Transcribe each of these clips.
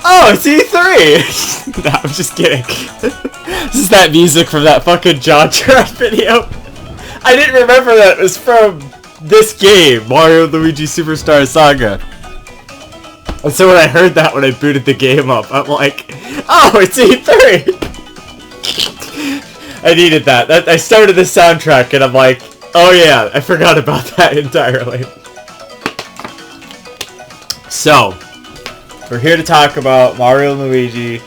Oh, it's E3! No, I'm just kidding. This is that music from that fucking Jaw Drop video. I didn't remember that it was from this game, Mario & Luigi Superstar Saga. And so when I heard that when I booted the game up, I'm like, oh, it's E3! I needed that. I started the soundtrack and I'm like, oh yeah, I forgot about that entirely. So, we're here to talk about Mario & Luigi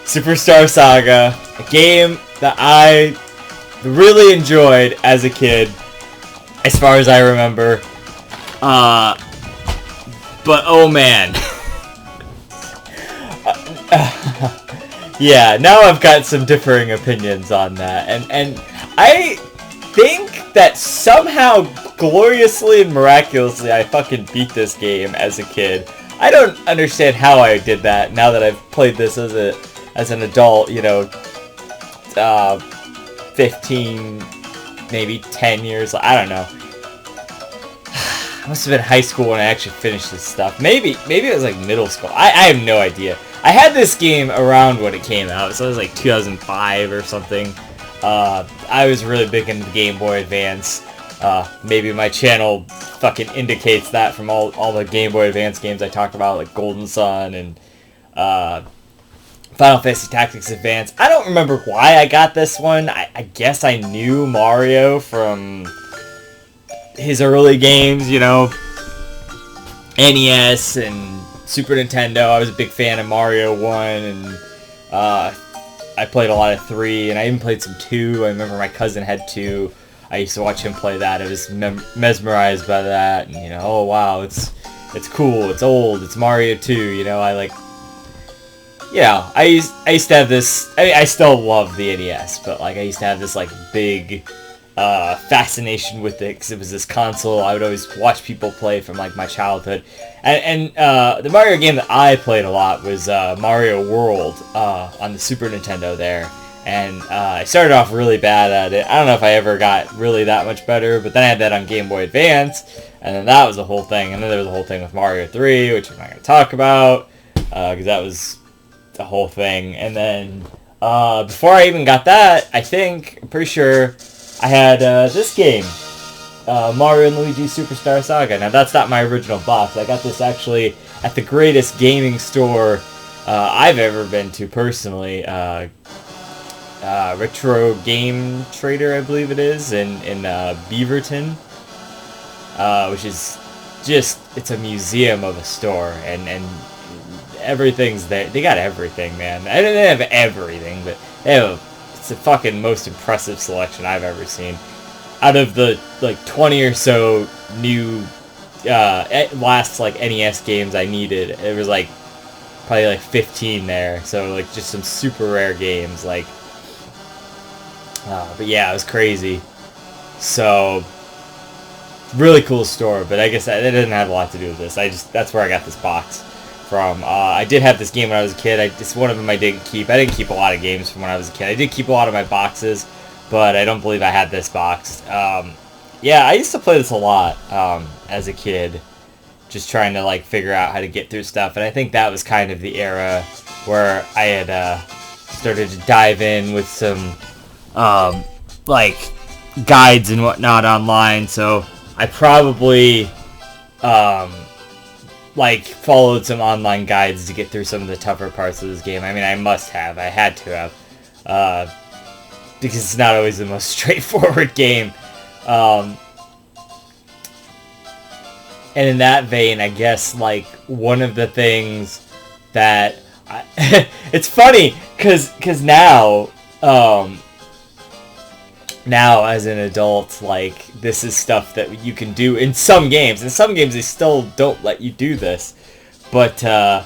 Superstar Saga, a game that I really enjoyed as a kid, as far as I remember. But oh man. Yeah, now I've got some differing opinions on that, and I think that somehow, gloriously and miraculously, I fucking beat this game as a kid. I don't understand how I did that now that I've played this as an adult, you know, 15, maybe 10 years, I don't know. I must have been high school when I actually finished this stuff. Maybe it was like middle school. I have no idea. I had this game around when it came out, so it was like 2005 or something. I was really big into the Game Boy Advance. Maybe my channel fucking indicates that from all the Game Boy Advance games I talked about, like Golden Sun and Final Fantasy Tactics Advance. I don't remember why I got this one. I guess I knew Mario from his early games, you know, NES and Super Nintendo. I was a big fan of Mario 1, and I played a lot of 3, and I even played some 2. I remember my cousin had 2. I used to watch him play that. I was mesmerized by that, and, you know, oh wow, it's cool, it's old, it's Mario 2, you know, I used to have this, I still love the NES, but, like, I used to have this, like, big fascination with it, because it was this console I would always watch people play from, like, my childhood. And the Mario game that I played a lot was Mario World on the Super Nintendo there. And I started off really bad at it. I don't know if I ever got really that much better, but then I had that on Game Boy Advance, and then that was the whole thing. And then there was the whole thing with Mario 3, which I'm not going to talk about, because that was the whole thing. And then before I even got that, I'm pretty sure, I had this game, Mario & Luigi Superstar Saga. Now, that's not my original box. I got this actually at the greatest gaming store I've ever been to personally. Retro Game Trader, I believe it is, in Beaverton, which is just, it's a museum of a store, and everything's there. They got everything, man. I don't have everything, but they have it's the fucking most impressive selection I've ever seen. Out of the, like, 20 or so new, last, like, NES games I needed, it was, like, probably, like, 15 there. So, like, just some super rare games, like, but yeah, it was crazy. So, really cool store, but I guess that didn't have a lot to do with this. That's where I got this box from. I did have this game when I was a kid. It's one of them I didn't keep. I didn't keep a lot of games from when I was a kid. I did keep a lot of my boxes, but I don't believe I had this box. Yeah, I used to play this a lot as a kid, just trying to, like, figure out how to get through stuff. And I think that was kind of the era where I had started to dive in with some like guides and whatnot online. So I probably like followed some online guides to get through some of the tougher parts of this game. I mean, I had to have, because it's not always the most straightforward game. And in that vein, I guess, like, one of the things that it's funny because now as an adult, like, this is stuff that you can do in some games. In some games, they still don't let you do this. But I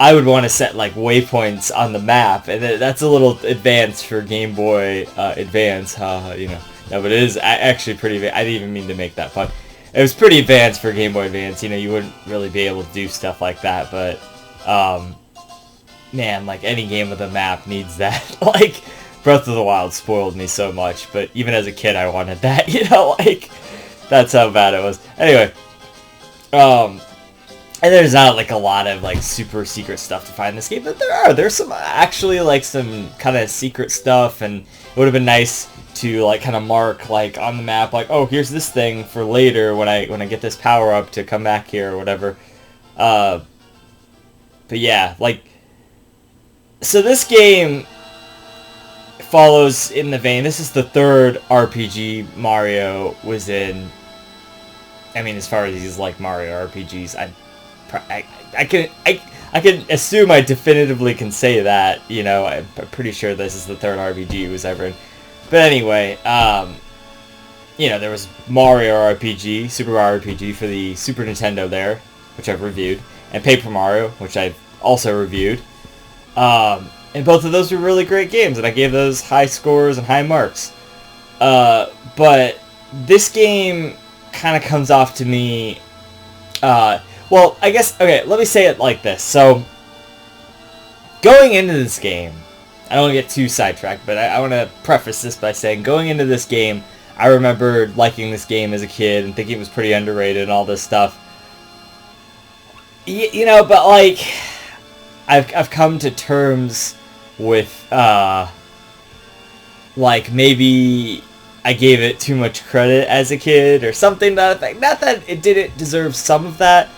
would want to set, like, waypoints on the map, and that's a little advanced for Game Boy Advance, you know. No, but it is actually pretty. I didn't even mean to make that fun. It was pretty advanced for Game Boy Advance. You know, you wouldn't really be able to do stuff like that, but man, like, any game with a map needs that. Like, Breath of the Wild spoiled me so much, but even as a kid, I wanted that, you know, like, that's how bad it was. Anyway, And there's not like a lot of like super secret stuff to find in this game, but there's some actually like some kind of secret stuff, and it would have been nice to like kind of mark like on the map like, oh, here's this thing for later when I get this power up to come back here or whatever. But yeah, like, so this game follows in the vein. This is the third RPG Mario was in. I mean, as far as these like Mario RPGs, I can assume I definitively can say that, you know. I'm pretty sure this is the third RPG he was ever in. But anyway, you know, there was Mario RPG, Super Mario RPG for the Super Nintendo there, which I've reviewed, and Paper Mario, which I've also reviewed. And both of those were really great games, and I gave those high scores and high marks. But this game kind of comes off to me, well, I guess, okay, let me say it like this. So, going into this game, I don't want to get too sidetracked, but I want to preface this by saying, going into this game, I remember liking this game as a kid and thinking it was pretty underrated and all this stuff. You know, but like, I've come to terms with, like, maybe I gave it too much credit as a kid or something to that effect. Not that it didn't deserve some of that,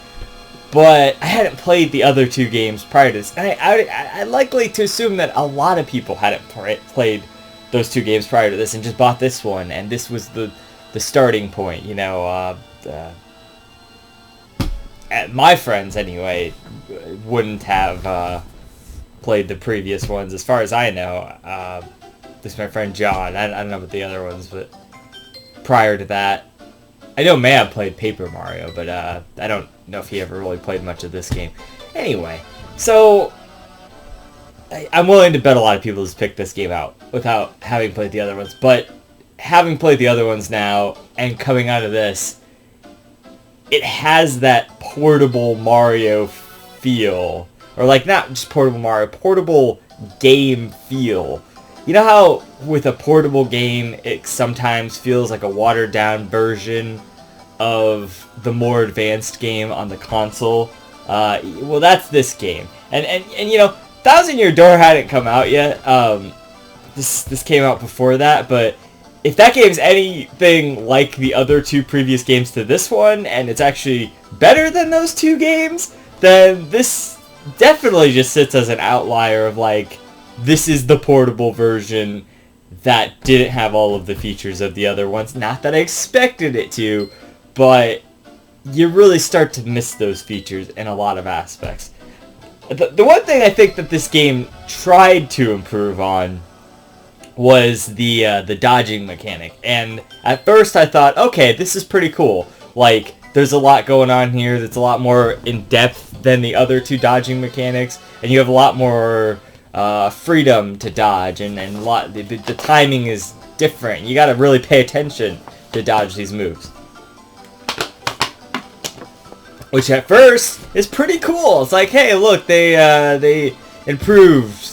but I hadn't played the other two games prior to this. And I likely to assume that a lot of people hadn't played those two games prior to this and just bought this one. And this was the starting point, you know. My friends, anyway, wouldn't have played the previous ones, as far as I know. This is my friend John. I don't know about the other ones, but prior to that, I know Mab played Paper Mario, but I don't know if he ever really played much of this game. Anyway, so I'm willing to bet a lot of people just picked this game out without having played the other ones, but having played the other ones now and coming out of this, it has that portable Mario feel, or like not just portable Mario, portable game feel. You know how with a portable game, it sometimes feels like a watered-down version of the more advanced game on the console? Well, that's this game. And you know, Thousand Year Door hadn't come out yet. This came out before that, but if that game's anything like the other two previous games to this one, and it's actually better than those two games, then this definitely just sits as an outlier of like, this is the portable version that didn't have all of the features of the other ones. Not that I expected it to, but you really start to miss those features in a lot of aspects. The one thing I think that this game tried to improve on was the dodging mechanic. And at first I thought, okay, this is pretty cool. Like, there's a lot going on here that's a lot more in-depth than the other two dodging mechanics, and you have a lot more freedom to dodge, and the timing is different. You gotta really pay attention to dodge these moves, which at first is pretty cool. It's like, hey, look, they improved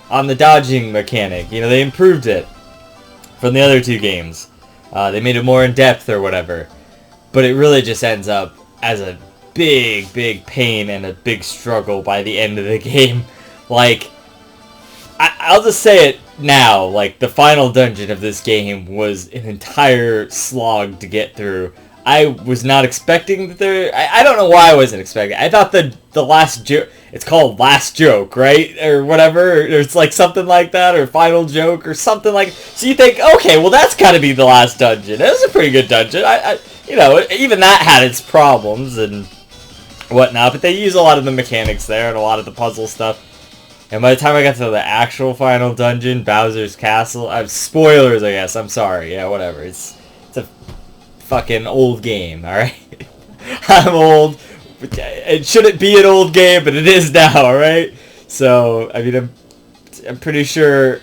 on the dodging mechanic. You know, they improved it from the other two games. They made it more in depth or whatever, but it really just ends up as a big pain and a big struggle by the end of the game. Like, I'll just say it now, like, the final dungeon of this game was an entire slog to get through. I was not expecting that there... I don't know why I wasn't expecting. I thought the last joke... It's called Last Joke, right? Or whatever. Or it's like something like that, or Final Joke, or something like... So you think, okay, well, that's gotta be the last dungeon. It was a pretty good dungeon. You know, even that had its problems and whatnot, but they use a lot of the mechanics there and a lot of the puzzle stuff. And by the time I got to the actual final dungeon, Bowser's Castle, spoilers, I guess. I'm sorry. Yeah, whatever. It's a fucking old game, alright? I'm old. It shouldn't be an old game, but it is now, alright? So, I mean, I'm pretty sure,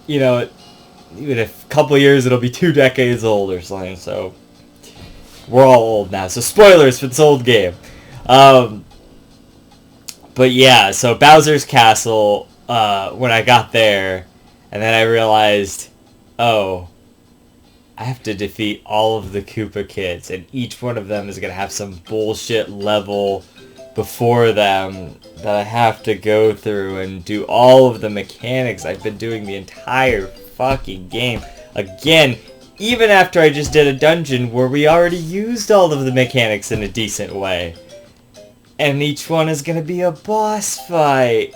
you know, even a couple years, it'll be 2 decades old or something, so we're all old now. So, spoilers for this old game. But yeah, so Bowser's Castle, when I got there, and then I realized, oh, I have to defeat all of the Koopa kids, and each one of them is going to have some bullshit level before them that I have to go through and do all of the mechanics I've been doing the entire fucking game again, even after I just did a dungeon where we already used all of the mechanics in a decent way. And each one is gonna be a boss fight.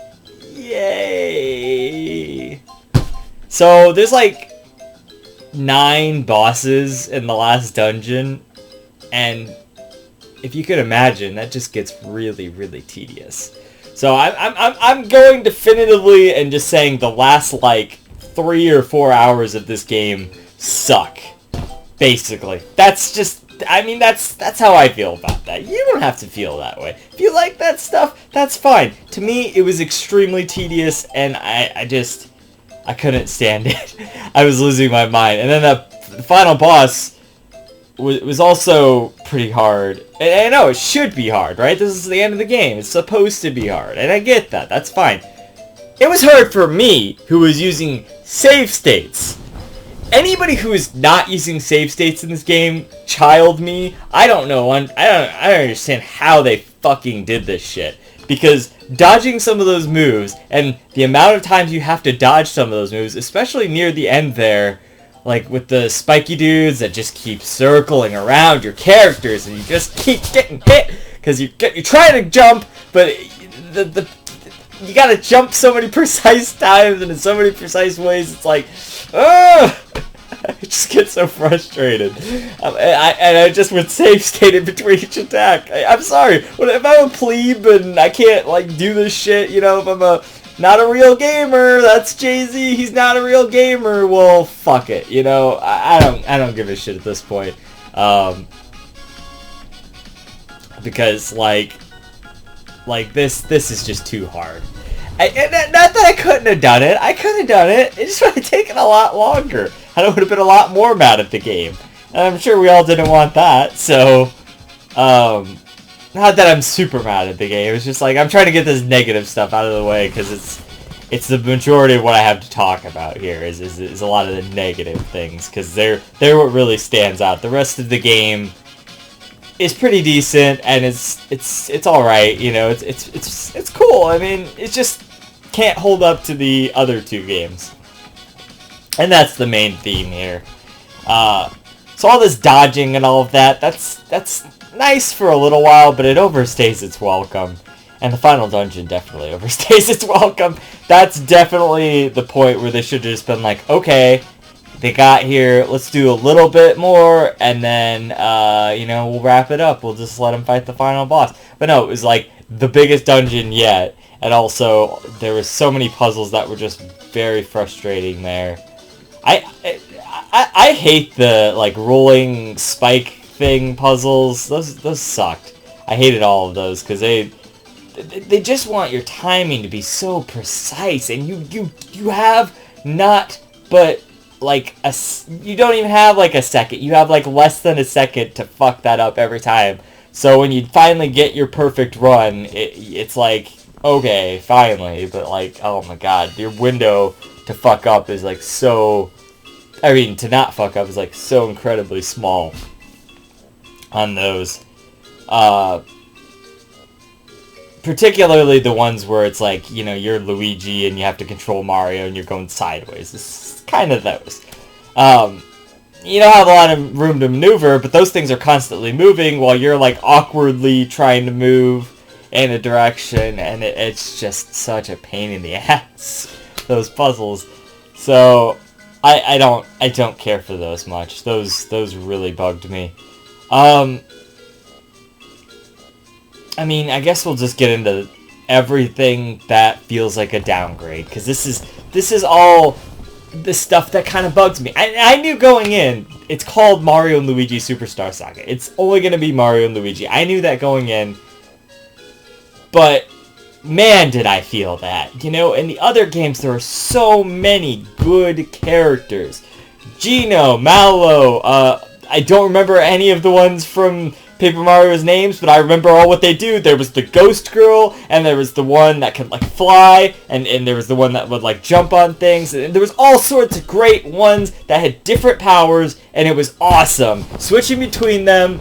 Yay! So there's like 9 bosses in the last dungeon, and if you could imagine, that just gets really, really tedious. So I'm going definitively and just saying the last like 3 or 4 hours of this game suck. Basically, that's just. I mean, that's how I feel about that. You don't have to feel that way. If you like that stuff, that's fine. To me, it was extremely tedious, and I couldn't stand it. I was losing my mind. And then the final boss was also pretty hard. And I know it should be hard, right? This is the end of the game. It's supposed to be hard, and I get that. That's fine. It was hard for me, who was using save states. Anybody who is not using save states in this game, child me, I don't know. I don't understand how they fucking did this shit. Because dodging some of those moves, and the amount of times you have to dodge some of those moves, especially near the end there, like with the spiky dudes that just keep circling around your characters, and you just keep getting hit, because you're trying to jump, but you gotta jump so many precise times and in so many precise ways, it's like, ugh! I just get so frustrated. I just would save state in between each attack. I'm sorry. If I'm a plebe and I can't, like, do this shit, you know, if I'm not a real gamer, that's Jay-Z, he's not a real gamer, well, fuck it, you know? I don't give a shit at this point. Because, like this is just too hard. Not that I couldn't have done it. I could have done it. It just would have taken a lot longer. I would have been a lot more mad at the game. And I'm sure we all didn't want that. So, not that I'm super mad at the game. It's just like I'm trying to get this negative stuff out of the way because it's the majority of what I have to talk about here is a lot of the negative things because they're what really stands out. The rest of the game is pretty decent and it's all right. You know, it's cool. I mean, it just can't hold up to the other 2 games. And that's the main theme here. So all this dodging and all of that's nice for a little while, but it overstays its welcome. And the final dungeon definitely overstays its welcome. That's definitely the point where they should have just been like, okay, they got here, let's do a little bit more, and then, you know, we'll wrap it up. We'll just let them fight the final boss. But no, it was like the biggest dungeon yet. And also, there was so many puzzles that were just very frustrating there. I hate the, like, rolling spike thing puzzles. Those sucked. I hated all of those, because they just want your timing to be so precise, and you have not but, like, you don't even have, like, a second. You have, like, less than a second to fuck that up every time. So when you finally get your perfect run, it's like, okay, finally, but, like, oh my god, your window to fuck up is, like, so... I mean, to not fuck up is, like, so incredibly small on those. Particularly the ones where it's, like, you know, you're Luigi and you have to control Mario and you're going sideways. It's kind of those. You don't have a lot of room to maneuver, but those things are constantly moving while you're, like, awkwardly trying to move in a direction, and it's just such a pain in the ass, those puzzles. So I don't care for those much. Those really bugged me. I mean, I guess we'll just get into everything that feels like a downgrade, because this is all the stuff that kind of bugs me. I knew going in, it's called Mario and Luigi Superstar Saga. It's only going to be Mario and Luigi. I knew that going in. But, man, did I feel that. You know, in the other games, there are so many good characters. Gino, Mallow, I don't remember any of the ones from Paper Mario's names, but I remember all what they do. There was the ghost girl, and there was the one that could, like, fly, and there was the one that would, like, jump on things, and there was all sorts of great ones that had different powers, and it was awesome. Switching between them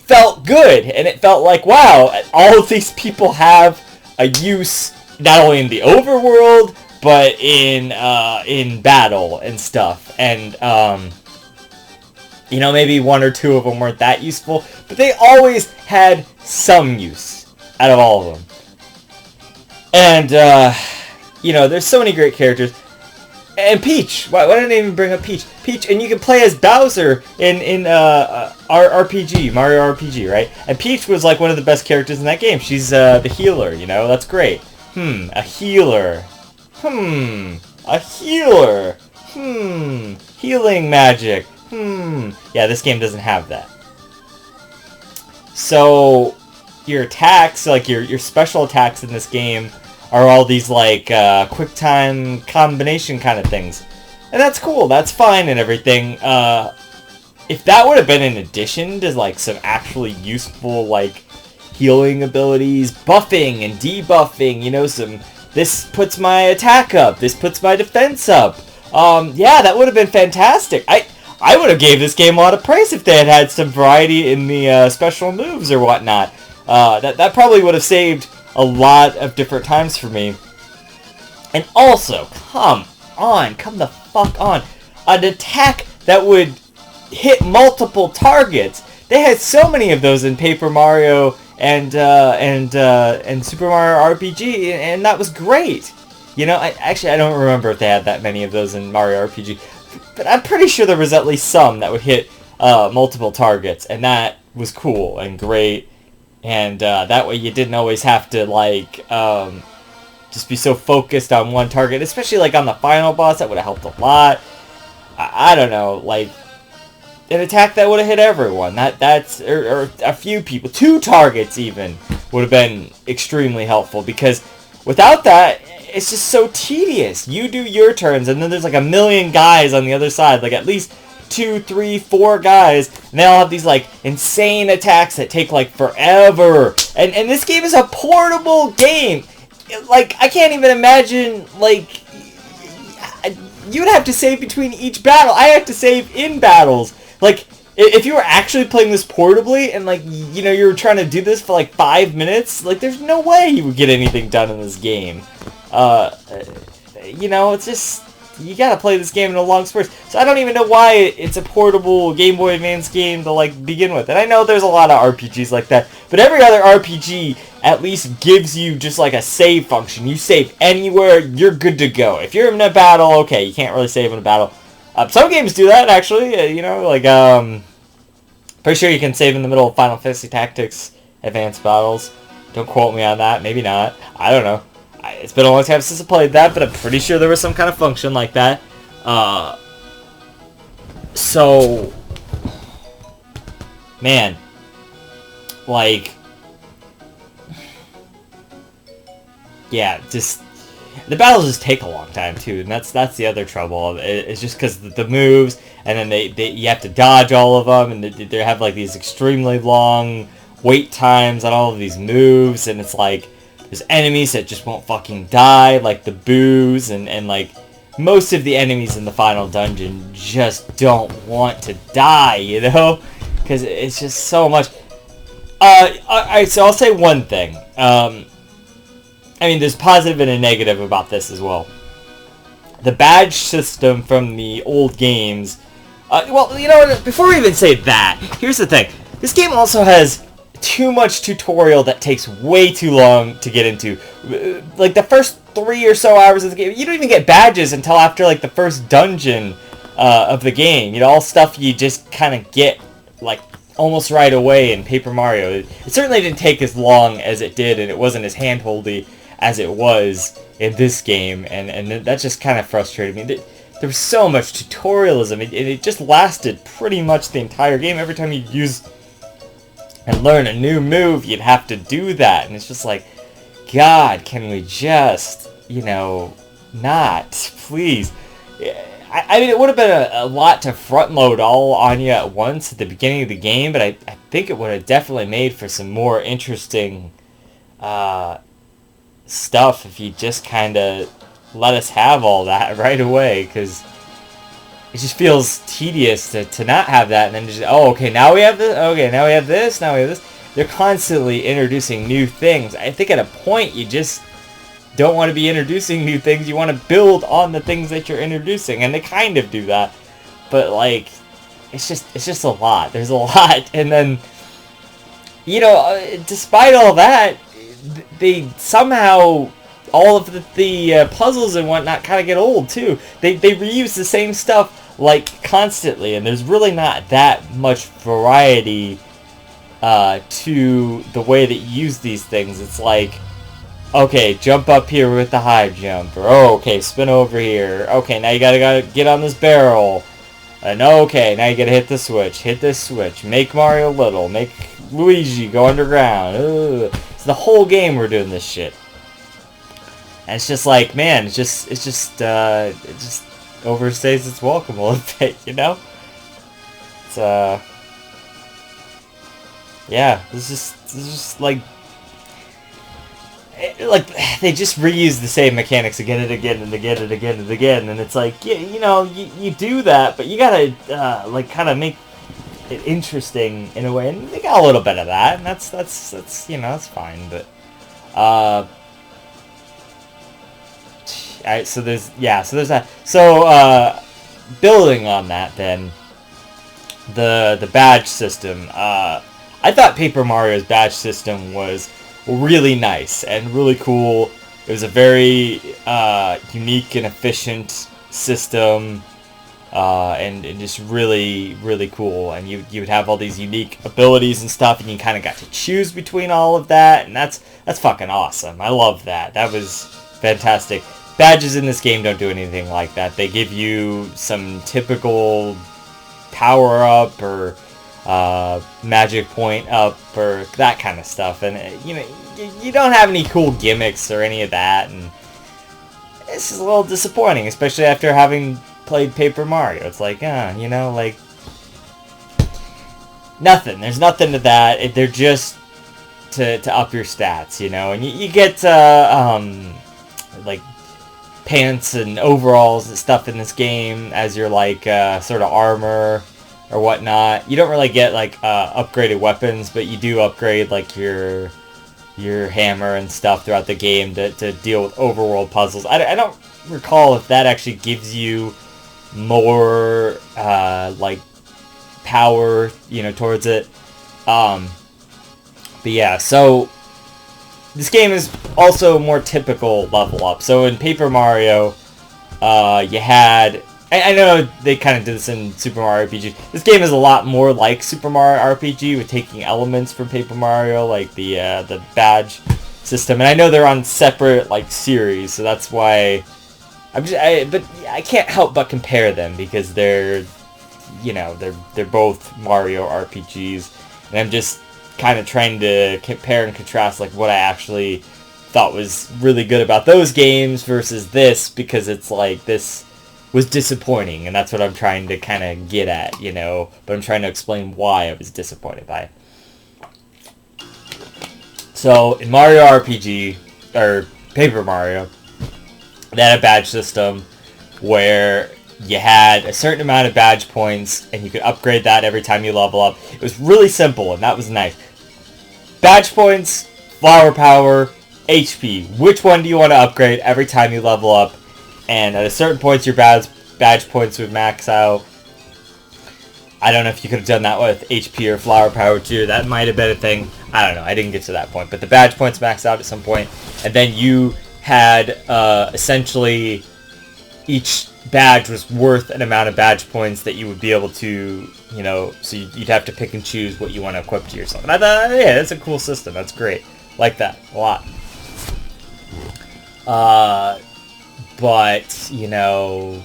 felt good, and it felt like, wow, all of these people have a use not only in the overworld but in battle and stuff. And you know, maybe one or two of them weren't that useful, but they always had some use out of all of them. And you know, there's so many great characters. And Peach. Why didn't I even bring up Peach? Peach, and you can play as Bowser in RPG, Mario RPG, right? And Peach was like one of the best characters in that game. She's the healer, you know? That's great. A healer. A healer. Healing magic. Yeah, this game doesn't have that. So, your attacks, like your special attacks in this game, are all these, like, quick time combination kind of things. And that's cool, that's fine and everything. If that would have been in addition to, like, some actually useful, like, healing abilities, buffing and debuffing, you know, this puts my attack up, this puts my defense up. Yeah, that would have been fantastic. I would have gave this game a lot of praise if they had some variety in the special moves or whatnot. That probably would have saved a lot of different times for me. And also, come the fuck on. An attack that would hit multiple targets. They had so many of those in Paper Mario and Super Mario RPG, and that was great. You know, I don't remember if they had that many of those in Mario RPG, but I'm pretty sure there was at least some that would hit multiple targets, and that was cool and great. And that way you didn't always have to, like, just be so focused on one target. Especially, like, on the final boss, that would have helped a lot. I don't know, like, an attack that would have hit everyone. That's or a few people. 2 targets, even, would have been extremely helpful. Because without that, it's just so tedious. You do your turns, and then there's, like, a million guys on the other side. Like, at least 2, 3, 4 guys, and they all have these, like, insane attacks that take, like, forever. And this game is a portable game. Like, I can't even imagine, like, you'd have to save between each battle. I have to save in battles. Like, if you were actually playing this portably, and, like, you know, you were trying to do this for, like, 5 minutes, like, there's no way you would get anything done in this game. You know, it's just, you gotta play this game in a long spurt. So I don't even know why it's a portable Game Boy Advance game to, like, begin with. And I know there's a lot of RPGs like that, but every other RPG at least gives you just, like, a save function. You save anywhere, you're good to go. If you're in a battle, okay, you can't really save in a battle. Some games do that, actually, you know, like, pretty sure you can save in the middle of Final Fantasy Tactics Advanced battles. Don't quote me on that, maybe not. I don't know. It's been a long time since I played that, but I'm pretty sure there was some kind of function like that. So, man, like, yeah, just, the battles just take a long time too, and that's the other trouble. It's just because the moves, and then you have to dodge all of them, and they have, like, these extremely long wait times on all of these moves, and it's like, there's enemies that just won't fucking die, like the boos, and like, most of the enemies in the final dungeon just don't want to die, you know? Because it's just so much. Alright, so I'll say one thing. I mean, there's positive and a negative about this as well. The badge system from the old games, well, you know what, before we even say that, here's the thing. This game also has too much tutorial that takes way too long to get into. Like, the first 3 or so hours of the game, you don't even get badges until after, like, the first dungeon of the game. You know, all stuff you just kind of get, like, almost right away in Paper Mario. It certainly didn't take as long as it did, and it wasn't as handholdy as it was in this game, and that just kind of frustrated me. There was so much tutorialism, and it just lasted pretty much the entire game. Every time you use and learn a new move, you'd have to do that. And it's just like, God, can we just, you know, not, please. I mean, it would have been a lot to front load all on you at once at the beginning of the game, but I think it would have definitely made for some more interesting stuff if you just kind of let us have all that right away, because it just feels tedious to not have that, and then just, oh, okay, now we have this, okay, now we have this, now we have this. They're constantly introducing new things. I think at a point you just don't want to be introducing new things. You want to build on the things that you're introducing, and they kind of do that. But like, it's just a lot. There's a lot, and then, you know, despite all that, they somehow, all of the puzzles and whatnot kind of get old too. They reuse the same stuff like constantly, and there's really not that much variety to the way that you use these things. It's like, okay, jump up here with the high jump, or oh, okay, spin over here. Okay, now you gotta get on this barrel. And okay, now you gotta hit the switch. Hit this switch. Make Mario little. Make Luigi go underground. Ugh. It's the whole game we're doing this shit. And it's just like, man, it just overstays its welcome a little bit, you know? It's yeah, it's just like they just reuse the same mechanics again and again and again and again and again, and it's like, yeah, you know, you do that, but you gotta like kind of make it interesting in a way, and they got a little bit of that, and that's you know, that's fine, but alright, so there's that. So building on that, then the badge system. I thought Paper Mario's badge system was really nice and really cool. It was a very unique and efficient system, and just really cool. And you would have all these unique abilities and stuff, and you kind of got to choose between all of that, and that's fucking awesome. I love that. That was fantastic. Badges in this game don't do anything like that. They give you some typical power up or magic point up or that kind of stuff, and you know, you don't have any cool gimmicks or any of that, and this is a little disappointing, especially after having played Paper Mario. It's like, you know, like nothing. There's nothing to that. They're just to up your stats, you know, and you get like pants and overalls and stuff in this game as your like sort of armor or whatnot. You don't really get like upgraded weapons, but you do upgrade like your hammer and stuff throughout the game to deal with overworld puzzles. I don't recall if that actually gives you more like power, you know, towards it. But yeah, so this game is also more typical level up. So in Paper Mario, you had... I know they kind of did this in Super Mario RPG. This game is a lot more like Super Mario RPG, with taking elements from Paper Mario, like the badge system. And I know they're on separate like series, so that's why but I can't help but compare them, because they're, you know, they're both Mario RPGs, and I'm just kind of trying to compare and contrast like what I actually thought was really good about those games versus this, because it's like this was disappointing, and that's what I'm trying to kind of get at, you know, but I'm trying to explain why I was disappointed by it. So in Mario RPG, or Paper Mario, they had a badge system where you had a certain amount of badge points, and you could upgrade that every time you level up. It was really simple, and that was nice. Badge points, flower power, HP. Which one do you want to upgrade every time you level up? And at a certain point, your badge points would max out. I don't know if you could have done that with HP or flower power too. That might have been a thing. I don't know. I didn't get to that point. But the badge points maxed out at some point. And then you had essentially each badge was worth an amount of badge points that you would be able to, you know, so you'd have to pick and choose what you want to equip to yourself. And I thought, yeah, that's a cool system. That's great. Like that a lot. But, you know,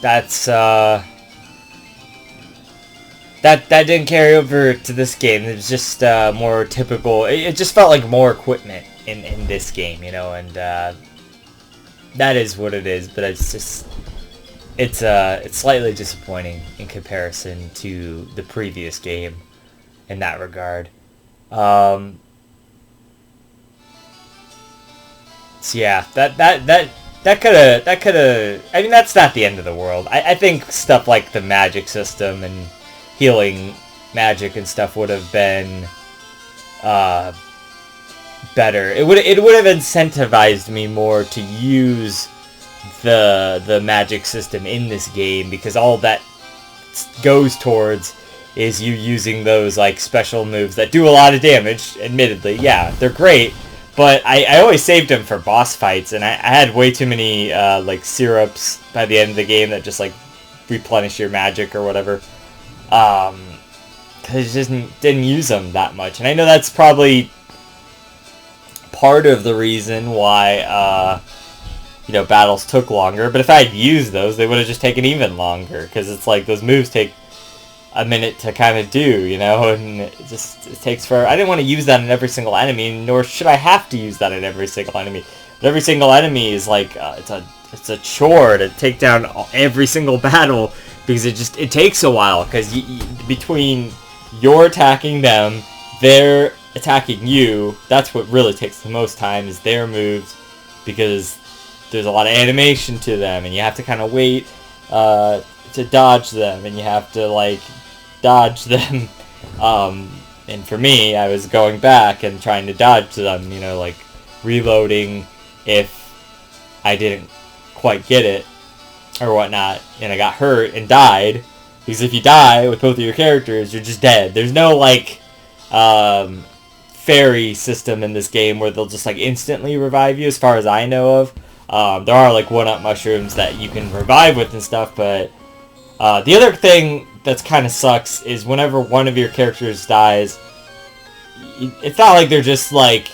that's, that didn't carry over to this game. It was just more typical. It just felt like more equipment in this game, you know, and that is what it is. But it's just, it's slightly disappointing in comparison to the previous game in that regard. So yeah, that that could have. I mean, that's not the end of the world. I think stuff like the magic system and healing magic and stuff would have been better. It would have incentivized me more to use the magic system in this game, because all that goes towards is you using those like special moves that do a lot of damage. Admittedly, yeah, they're great, but I always saved them for boss fights, and I had way too many like syrups by the end of the game that just like replenish your magic or whatever. Because I just didn't use them that much, and I know that's probably part of the reason why battles took longer. But if I had used those, they would have just taken even longer, because it's like those moves take a minute to kind of do, and it takes forever. I didn't want to use that in every single enemy, nor should I have to use that in every single enemy. But every single enemy is like it's a chore to take down every single battle, because it takes a while, because between you're attacking them, they're attacking you, that's what really takes the most time, is their moves, because there's a lot of animation to them, and you have to kind of wait to dodge them, and you have to like dodge them, and for me, I was going back and trying to dodge them, like reloading if I didn't quite get it or whatnot, and I got hurt and died, because if you die with both of your characters, you're just dead. There's no like fairy system in this game where they'll just like instantly revive you, as far as I know of. There are like 1-up mushrooms that you can revive with and stuff, but the other thing that's kind of sucks is whenever one of your characters dies, it's not like they're just like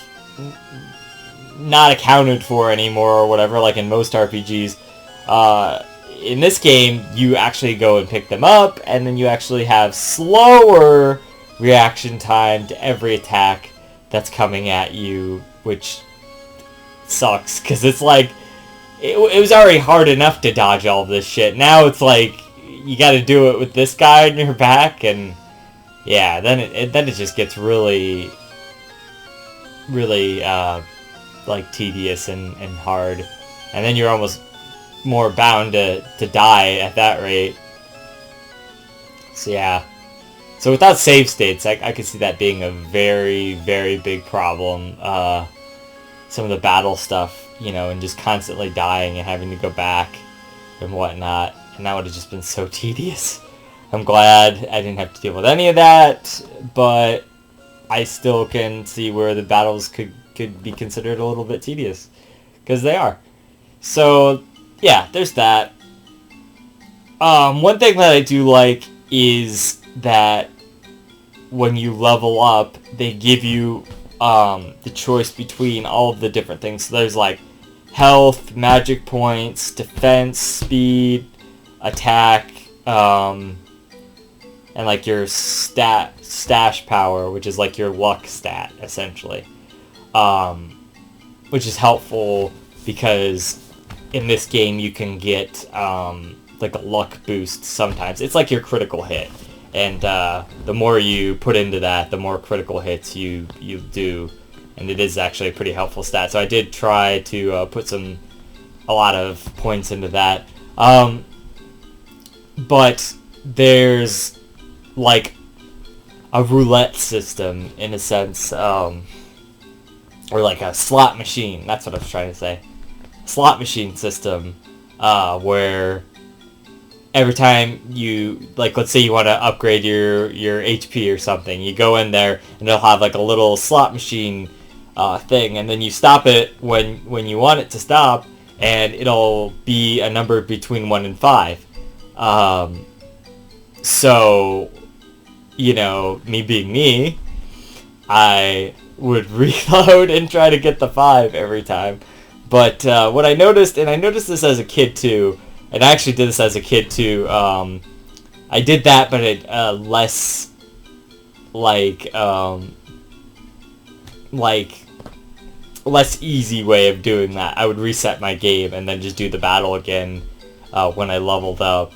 not accounted for anymore or whatever, like in most RPGs. In this game, you actually go and pick them up, and then you actually have slower reaction time to every attack that's coming at you, which sucks, because it's like it was already hard enough to dodge all of this shit. Now it's like you got to do it with this guy on your back, and yeah, then it just gets really like tedious and hard, and then you're almost more bound to die at that rate. So yeah. So without save states, I could see that being a very, very big problem. Some of the battle stuff, and just constantly dying and having to go back and whatnot. And that would have just been so tedious. I'm glad I didn't have to deal with any of that, but I still can see where the battles could be considered a little bit tedious, because they are. So yeah, there's that. One thing that I do like is that when you level up, they give you the choice between all of the different things. So there's like health, magic points, defense, speed, attack, and like your stash power, which is like your luck stat, essentially. Which is helpful, because in this game you can get like a luck boost sometimes. It's like your critical hit, and the more you put into that, the more critical hits you do, and it is actually a pretty helpful stat. So I did try to put a lot of points into that, but there's like a roulette system in a sense, or like a slot machine. That's what I was trying to say. Slot machine system, where every time you, like, let's say you want to upgrade your HP or something, you go in there and it'll have like a little slot machine thing, and then you stop it when you want it to stop, and it'll be a number between 1 and 5. So, me being me, I would reload and try to get the 5 every time. But what I noticed, and I noticed this as a kid too, and I actually did this as a kid too, I did that, but it less less easy way of doing that. I would reset my game and then just do the battle again when I leveled up.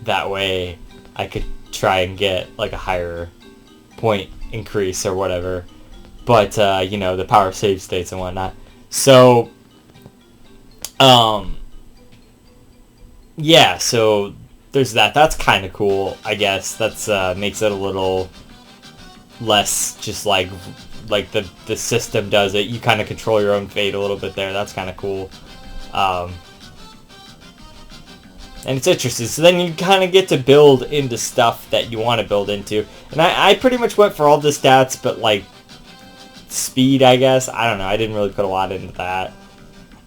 That way I could try and get like a higher point increase or whatever. But the power save states and whatnot. So Yeah, so there's that. That's kind of cool, I guess. That's makes it a little less just like the system does it. You kind of control your own fate a little bit there. That's kind of cool. And it's interesting. So then you kind of get to build into stuff that you want to build into. And I pretty much went for all the stats, but like speed, I guess. I don't know. I didn't really put a lot into that.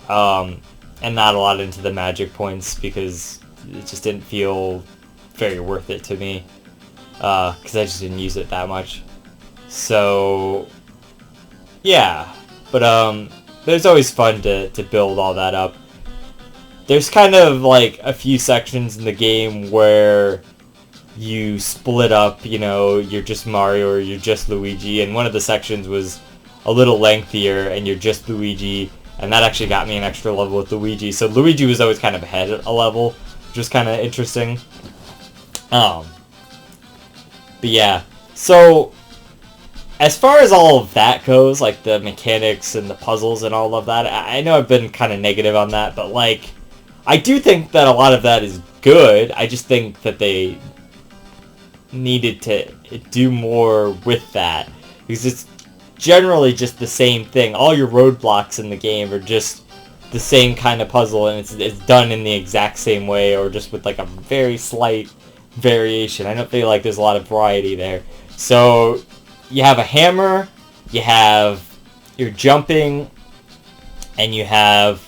And not a lot into the magic points because it just didn't feel very worth it to me. Because I just didn't use it that much. So, yeah. But it's always fun to build all that up. There's kind of like a few sections in the game where you split up, you know, you're just Mario or you're just Luigi, and one of the sections was a little lengthier and you're just Luigi, and that actually got me an extra level with Luigi. So Luigi was always kind of ahead a level, which was kind of interesting. But yeah, so as far as all of that goes, like the mechanics and the puzzles and all of that, I know I've been kind of negative on that, but like, I do think that a lot of that is good. I just think that they needed to do more with that, because it's generally just the same thing. All your roadblocks in the game are just the same kind of puzzle, and it's done in the exact same way, or just with like a very slight variation. I don't feel like there's a lot of variety there. So you have a hammer, you have your jumping, and you have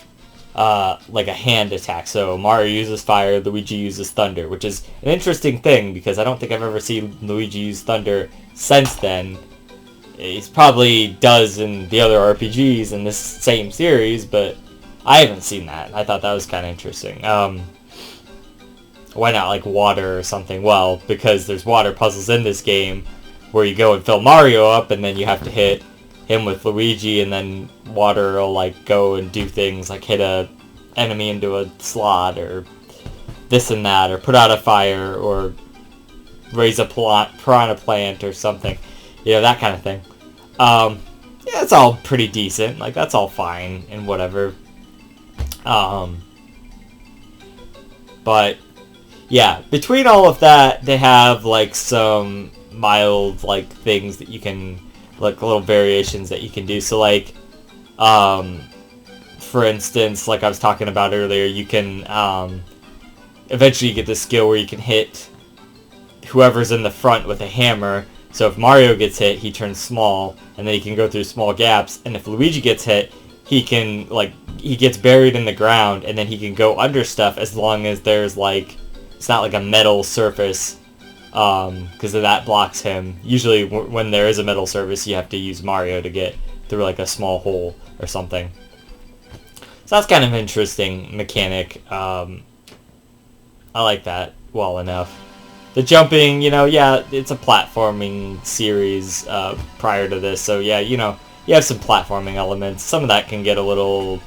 like a hand attack. So Mario uses fire, Luigi uses thunder, which is an interesting thing because I don't think I've ever seen Luigi use thunder since then. He probably does in the other RPGs in this same series, but I haven't seen that. I thought that was kind of interesting. Why not like water or something? Well, because there's water puzzles in this game where you go and fill Mario up and then you have to hit him with Luigi, and then water will like go and do things like hit a enemy into a slot or this and that, or put out a fire, or raise a piranha plant or something, you know, that kind of thing. Yeah, it's all pretty decent. Like, that's all fine and whatever. But yeah, between all of that, they have like some mild like things that you can, like little variations that you can do. So like, for instance, like I was talking about earlier, you can eventually get the skill where you can hit whoever's in the front with a hammer. So if Mario gets hit, he turns small, and then he can go through small gaps. And if Luigi gets hit, he can, like, he gets buried in the ground, and then he can go under stuff as long as there's like, it's not like a metal surface, because that blocks him. Usually when there is a metal surface, you have to use Mario to get through like a small hole or something. So that's kind of an interesting mechanic. I like that well enough. The jumping, you know, yeah, it's a platforming series prior to this, so yeah, you know, you have some platforming elements. Some of that can get a little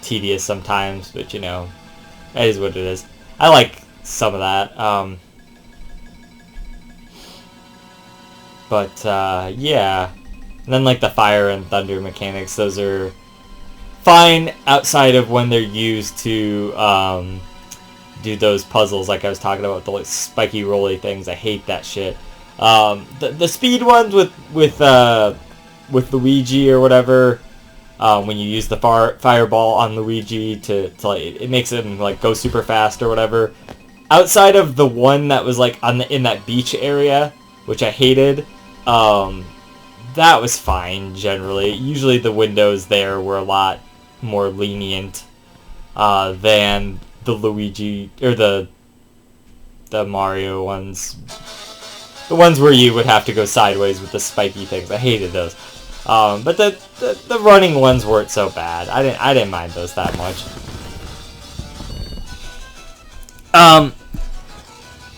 tedious sometimes, but you know, that is what it is. I like some of that. But yeah, and then like the fire and thunder mechanics, those are fine outside of when they're used to do those puzzles like I was talking about, the like spiky rolly things. I hate that shit. The speed ones with Luigi or whatever, when you use the fireball on Luigi to like, it makes him like go super fast or whatever. Outside of the one that was like in that beach area, which I hated, that was fine generally. Usually the windows there were a lot more lenient than the Luigi or the Mario ones. The ones where you would have to go sideways with the spiky things. I hated those. But the running ones weren't so bad. I didn't mind those that much.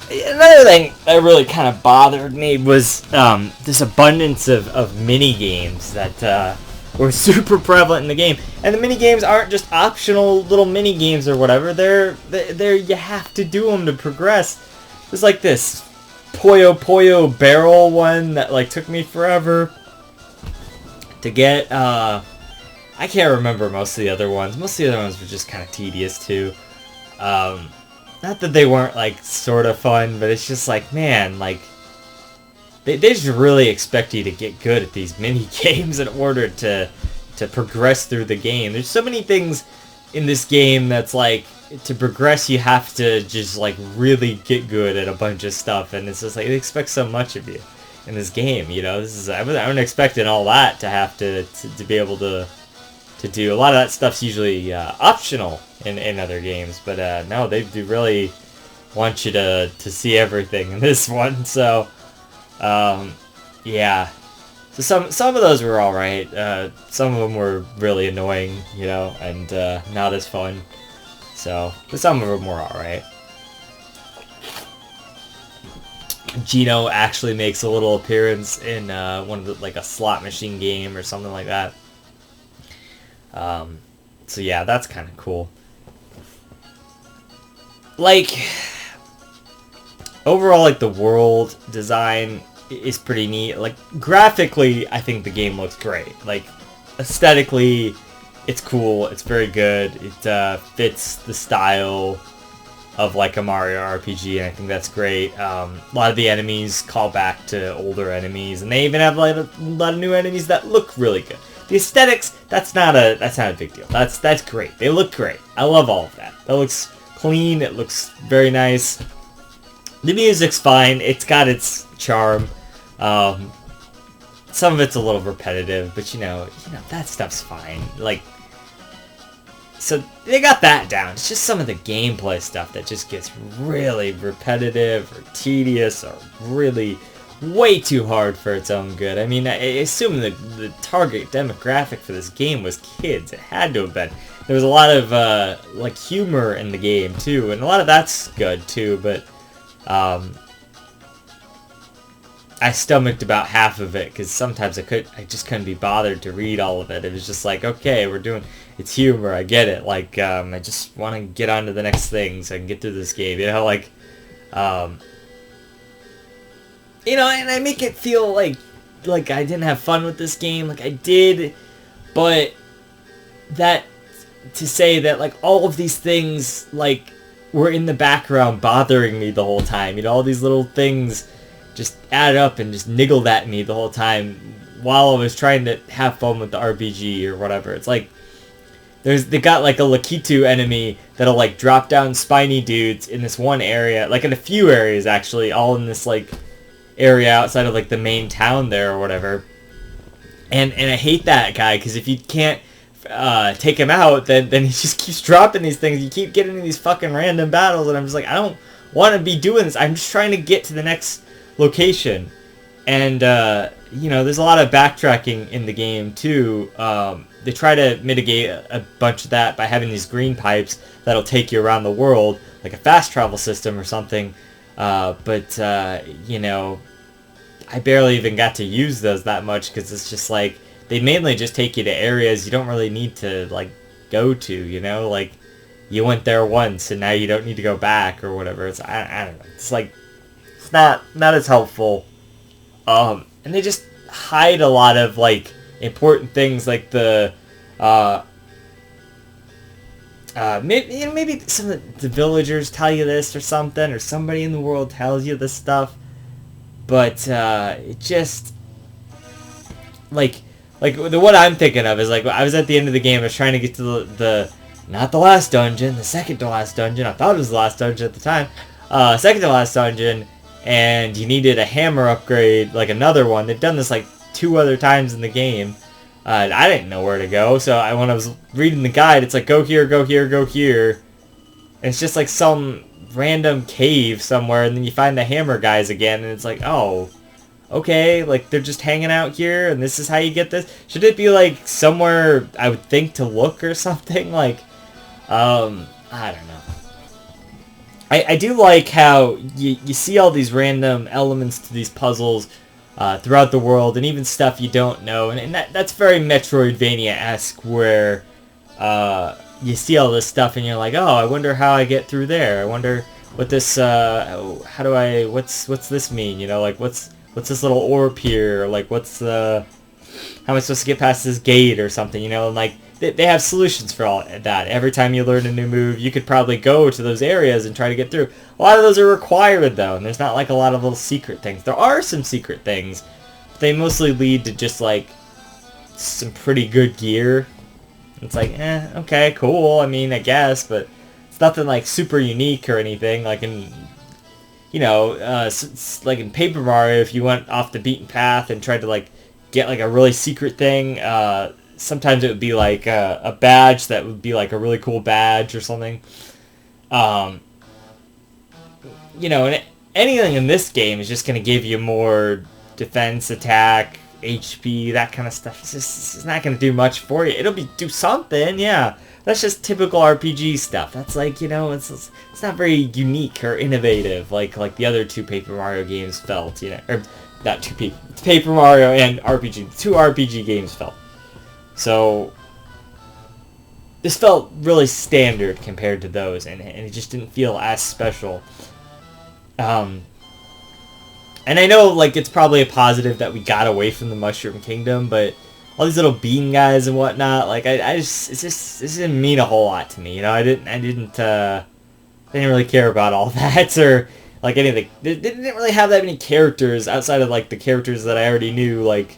Another thing that really kind of bothered me was this abundance of mini games that were super prevalent in the game. And the mini games aren't just optional little mini games or whatever. They're you have to do them to progress. There's like this Puyo Puyo barrel one that like took me forever to get. I can't remember most of the other ones. Most of the other ones were just kind of tedious too. Not that they weren't like sort of fun, but it's just like, man, like they just really expect you to get good at these mini games in order to progress through the game. There's so many things in this game that's like, to progress you have to just like really get good at a bunch of stuff, and it's just like they expect so much of you in this game. You know, this is I wasn't expecting all that to have to be able to do. A lot of that stuff's usually optional in other games, but no, they do really want you to see everything in this one. So yeah, so some of those were all right. Some of them were really annoying, you know, and not as fun. So, but some of them were all right. Gino actually makes a little appearance in one of the, like a slot machine game or something like that. So yeah, that's kind of cool. Like, overall, like the world design is pretty neat. Like graphically, I think the game looks great. Like aesthetically, it's cool. It's very good. It fits the style of like a Mario RPG, and I think that's great. A lot of the enemies call back to older enemies, and they even have like a lot of new enemies that look really good. The aesthetics, that's not a big deal. That's great. They look great. I love all of that. That looks clean. It looks very nice. The music's fine. It's got its charm. Some of it's a little repetitive, but you know that stuff's fine. Like, so they got that down. It's just some of the gameplay stuff that just gets really repetitive or tedious or really way too hard for its own good. I mean, I assume the target demographic for this game was kids. It had to have been. There was a lot of like humor in the game too, and a lot of that's good too. But I stomached about half of it because sometimes I just couldn't be bothered to read all of it. It was just like, okay, it's humor. I get it. Like I just want to get on to the next thing so I can get through this game. You know, like you know, and I make it feel like I didn't have fun with this game. Like I did, but that to say that like all of these things like were in the background bothering me the whole time. You know, all these little things just added up and just niggled at me the whole time while I was trying to have fun with the RPG or whatever. It's like they got like a Lakitu enemy that'll like drop down spiny dudes in this one area, like in a few areas actually, all in this like area outside of like the main town there or whatever. And I hate that guy because if you can't take him out, then he just keeps dropping these things. You keep getting in these fucking random battles, and I'm just like, I don't want to be doing this. I'm just trying to get to the next location. And you know, there's a lot of backtracking in the game too. They try to mitigate a bunch of that by having these green pipes that'll take you around the world, like a fast travel system or something. But you know, I barely even got to use those that much because it's just like they mainly just take you to areas you don't really need to like go to. You know, like you went there once and now you don't need to go back or whatever. It's I don't know. It's like it's not as helpful. And they just hide a lot of like important things, like the maybe some of the villagers tell you this or something, or somebody in the world tells you this stuff, but it just like the one I'm thinking of is like I was at the end of the game. I was trying to get to the not the last dungeon, the second to last dungeon. I thought it was the last dungeon at the time. Second to last dungeon. And you needed a hammer upgrade, like another one. They've done this like 2 other times in the game. I didn't know where to go, so when I was reading the guide, it's like, go here, go here, go here. And it's just like some random cave somewhere, and then you find the hammer guys again, and it's like, oh, okay, like they're just hanging out here, and this is how you get this? Should it be like somewhere I would think to look or something? Like, I don't know. I do like how you see all these random elements to these puzzles throughout the world, and even stuff you don't know, and that's very Metroidvania-esque, where you see all this stuff and you're like, oh, I wonder how I get through there. I wonder what this what's this mean? You know, like what's this little orb here? Or like what's the how am I supposed to get past this gate or something, you know, and like, they have solutions for all that. Every time you learn a new move, you could probably go to those areas and try to get through. A lot of those are required, though, and there's not, like, a lot of little secret things. There are some secret things, but they mostly lead to just, like, some pretty good gear. It's like, okay, cool, I mean, I guess, but it's nothing, like, super unique or anything. Like, in, you know, like in Paper Mario, if you went off the beaten path and tried to, like, get, like, a really secret thing, sometimes it would be like a badge that would be like a really cool badge or something. You know, and anything in this game is just going to give you more defense, attack, HP, that kind of stuff. It's not going to do much for you. It'll do something, yeah. That's just typical RPG stuff. That's like, you know, it's not very unique or innovative like the other two Paper Mario games felt, you know. Or not Paper Mario and RPG. Two RPG games felt. So, this felt really standard compared to those, and it just didn't feel as special. And I know, like, it's probably a positive that we got away from the Mushroom Kingdom, but all these little bean guys and whatnot, like, this didn't mean a whole lot to me, you know. I didn't really care about all that, or, like, anything. They didn't really have that many characters outside of, like, the characters that I already knew, like,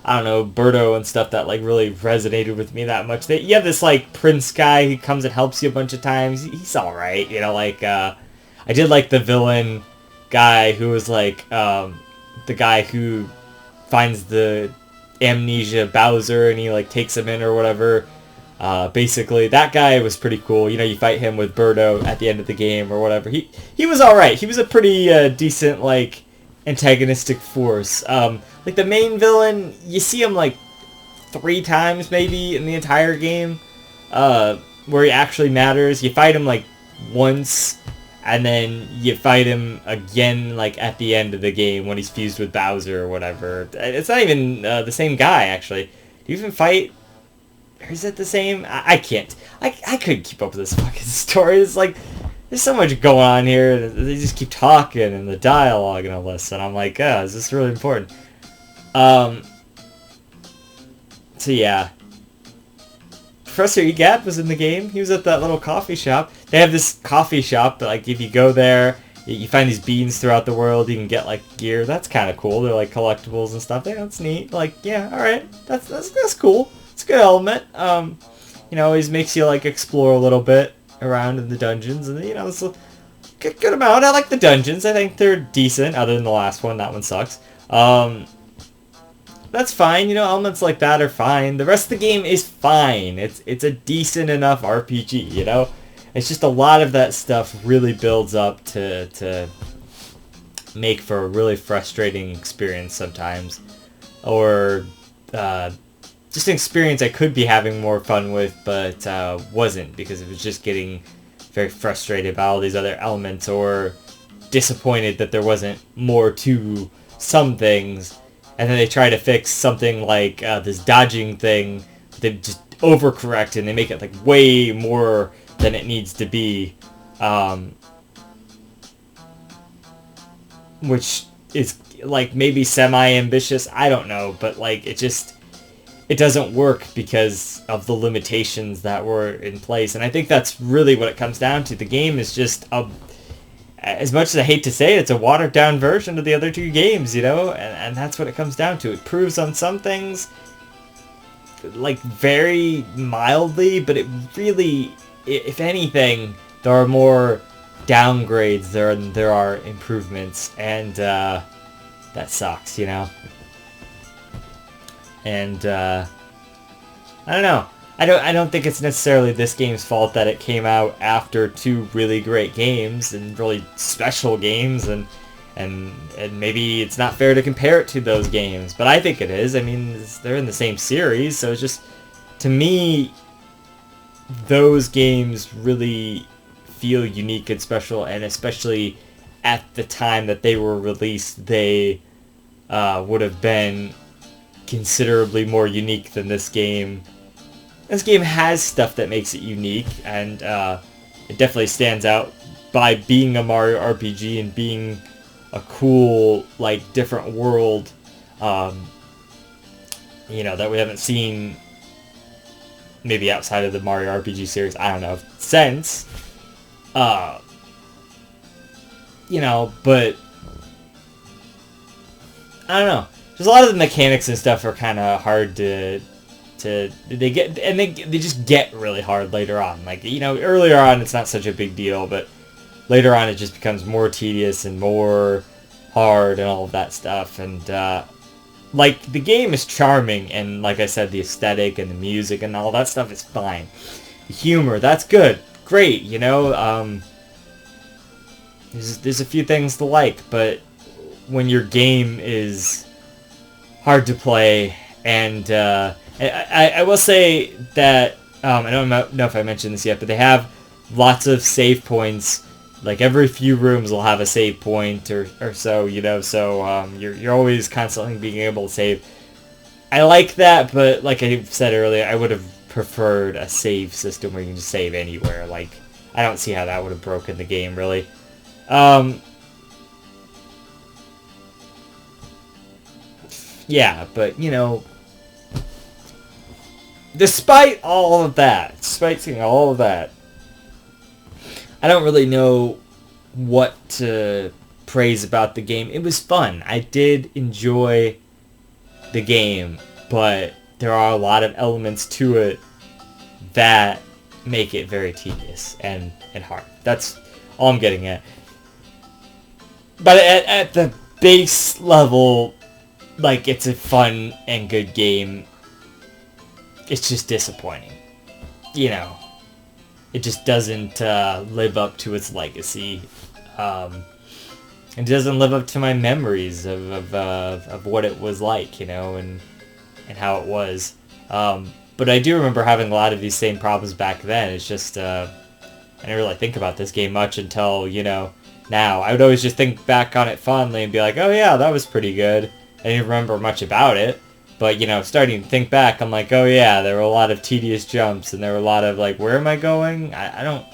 I don't know, Birdo and stuff that, like, really resonated with me that much. You have this, like, prince guy who comes and helps you a bunch of times. He's alright, you know, like, I did like the villain guy who was, like, the guy who finds the amnesia Bowser and he, like, takes him in or whatever. Basically, that guy was pretty cool. You know, you fight him with Birdo at the end of the game or whatever. He was alright. He was a pretty, decent, like, antagonistic force. Like, the main villain, you see him, like, 3 times, maybe, in the entire game, where he actually matters. You fight him, like, once, and then you fight him again, like, at the end of the game when he's fused with Bowser or whatever. It's not even the same guy, actually. Do you even fight... Or is it the same? I can't. I couldn't keep up with this fucking story. It's like... There's so much going on here. They just keep talking and the dialogue and all this, and I'm like, is this really important? So yeah. Professor Egap was in the game. He was at that little coffee shop. They have this coffee shop, but, like, if you go there, you find these beans throughout the world. You can get, like, gear. That's kind of cool. They're, like, collectibles and stuff. Yeah, that's neat. Like, yeah, alright. That's cool. It's a good element. You know, always makes you, like, explore a little bit around in the dungeons, and, you know, it's a good amount. I like the dungeons. I think they're decent, other than the last one. That one sucks. That's fine, you know, elements like that are fine. The rest of the game is fine. It's a decent enough RPG, you know? It's just a lot of that stuff really builds up to make for a really frustrating experience sometimes. Or, just an experience I could be having more fun with, but wasn't, because it was just getting very frustrated by all these other elements, or disappointed that there wasn't more to some things. And then they try to fix something like this dodging thing. They just overcorrect and they make it like way more than it needs to be. Which is like maybe semi-ambitious. I don't know. But like it doesn't work because of the limitations that were in place. And I think that's really what it comes down to. The game is just as much as I hate to say it, it's a watered-down version of the other two games, you know? And that's what it comes down to. It proves on some things, like, very mildly, but it really, if anything, there are more downgrades than there are improvements, and that sucks, you know? And, I don't know. I don't think it's necessarily this game's fault that it came out after two really great games and really special games, and maybe it's not fair to compare it to those games, but I think it is. I mean, they're in the same series, so it's just, to me, those games really feel unique and special, and especially at the time that they were released, they would have been considerably more unique than this game. This game has stuff that makes it unique, and it definitely stands out by being a Mario RPG and being a cool, like, different world. you know, that we haven't seen maybe outside of the Mario RPG series, I don't know, since. You know, but I don't know. Just a lot of the mechanics and stuff are kind of hard to they get, and they just get really hard later on. Like, you know, earlier on it's not such a big deal, but later on it just becomes more tedious and more hard and all of that stuff. And like, the game is charming, and like I said, the aesthetic and the music and all that stuff is fine. The humor, that's good, great, you know. There's a few things to like, but when your game is hard to play, and I will say that I don't know if I mentioned this yet, but they have lots of save points. Like, every few rooms will have a save point or so, you know, so you're always constantly being able to save. I like that, but like I said earlier, I would have preferred a save system where you can just save anywhere. Like, I don't see how that would have broken the game, really. Yeah, but, you know, despite all of that, despite seeing all of that, I don't really know what to praise about the game. It was fun. I did enjoy the game, but there are a lot of elements to it that make it very tedious and hard. That's all I'm getting at. But at the base level, like, it's a fun and good game. It's just disappointing. You know, it just doesn't live up to its legacy. It doesn't live up to my memories of what it was like, you know, and how it was. But I do remember having a lot of these same problems back then. It's just, I didn't really think about this game much until, you know, now. I would always just think back on it fondly and be like, oh yeah, that was pretty good. I didn't remember much about it. But, you know, starting to think back, I'm like, oh yeah, there were a lot of tedious jumps, and there were a lot of, like, where am I going? I don't,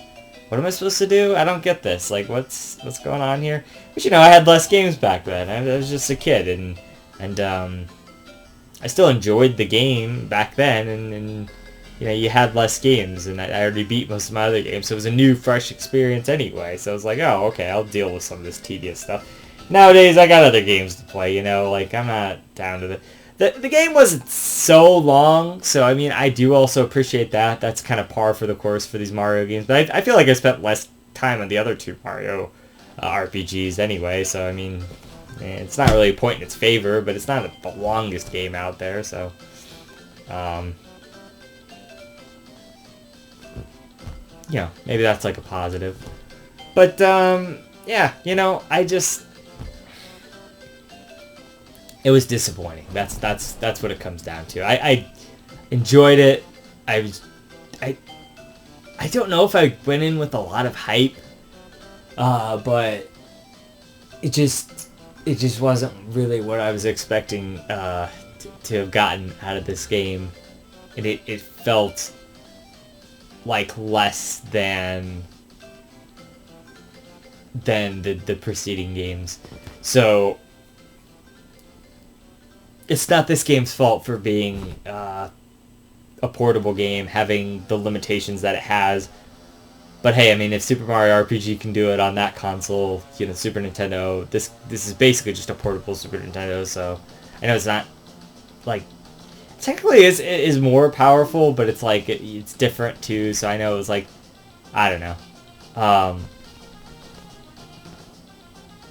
what am I supposed to do? I don't get this. Like, what's going on here? But, you know, I had less games back then. I was just a kid, and I still enjoyed the game back then, and you know, you had less games, and I already beat most of my other games, so it was a new, fresh experience anyway. So I was like, oh, okay, I'll deal with some of this tedious stuff. Nowadays, I got other games to play, you know, like, I'm not down to the game wasn't so long, so, I mean, I do also appreciate that. That's kind of par for the course for these Mario games, but I feel like I spent less time on the other two Mario RPGs anyway, so, I mean, it's not really a point in its favor, but it's not the longest game out there, so, you know, maybe that's like a positive. But, yeah, you know, it was disappointing. That's what it comes down to. I enjoyed it. I don't know if I went in with a lot of hype, but it just wasn't really what I was expecting to have gotten out of this game, and it felt like less than the preceding games. So it's not this game's fault for being a portable game, having the limitations that it has. But hey, I mean, if Super Mario RPG can do it on that console, you know, Super Nintendo, this is basically just a portable Super Nintendo. So I know it's not, like, technically is more powerful, but it's like it's different too. So I know it's like, I don't know.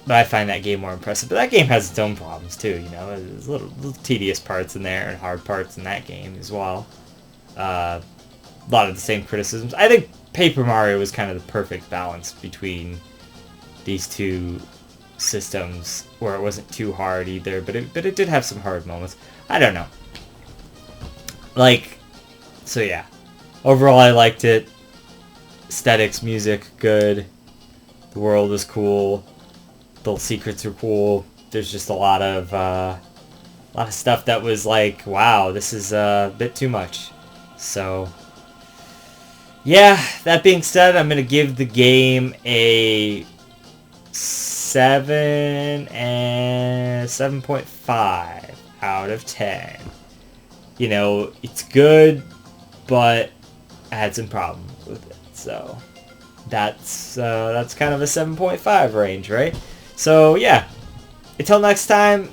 But I find that game more impressive. But that game has its own problems too, you know. There's little tedious parts in there and hard parts in that game as well. A lot of the same criticisms. I think Paper Mario was kind of the perfect balance between these two systems, where it wasn't too hard either, but it did have some hard moments. I don't know. Like, so yeah. Overall, I liked it. Aesthetics, music, good. The world was cool. The secrets are cool. There's just a lot of stuff that was like, wow, this is a bit too much. So, yeah, that being said, I'm going to give the game a 7.5 out of 10. you know, it's good, but I had some problems with it. So that's kind of a 7.5 range, right? So yeah, until next time,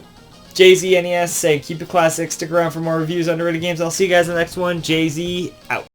JZNES saying keep it classic, stick around for more reviews on underrated games. I'll see you guys in the next one. JZ out.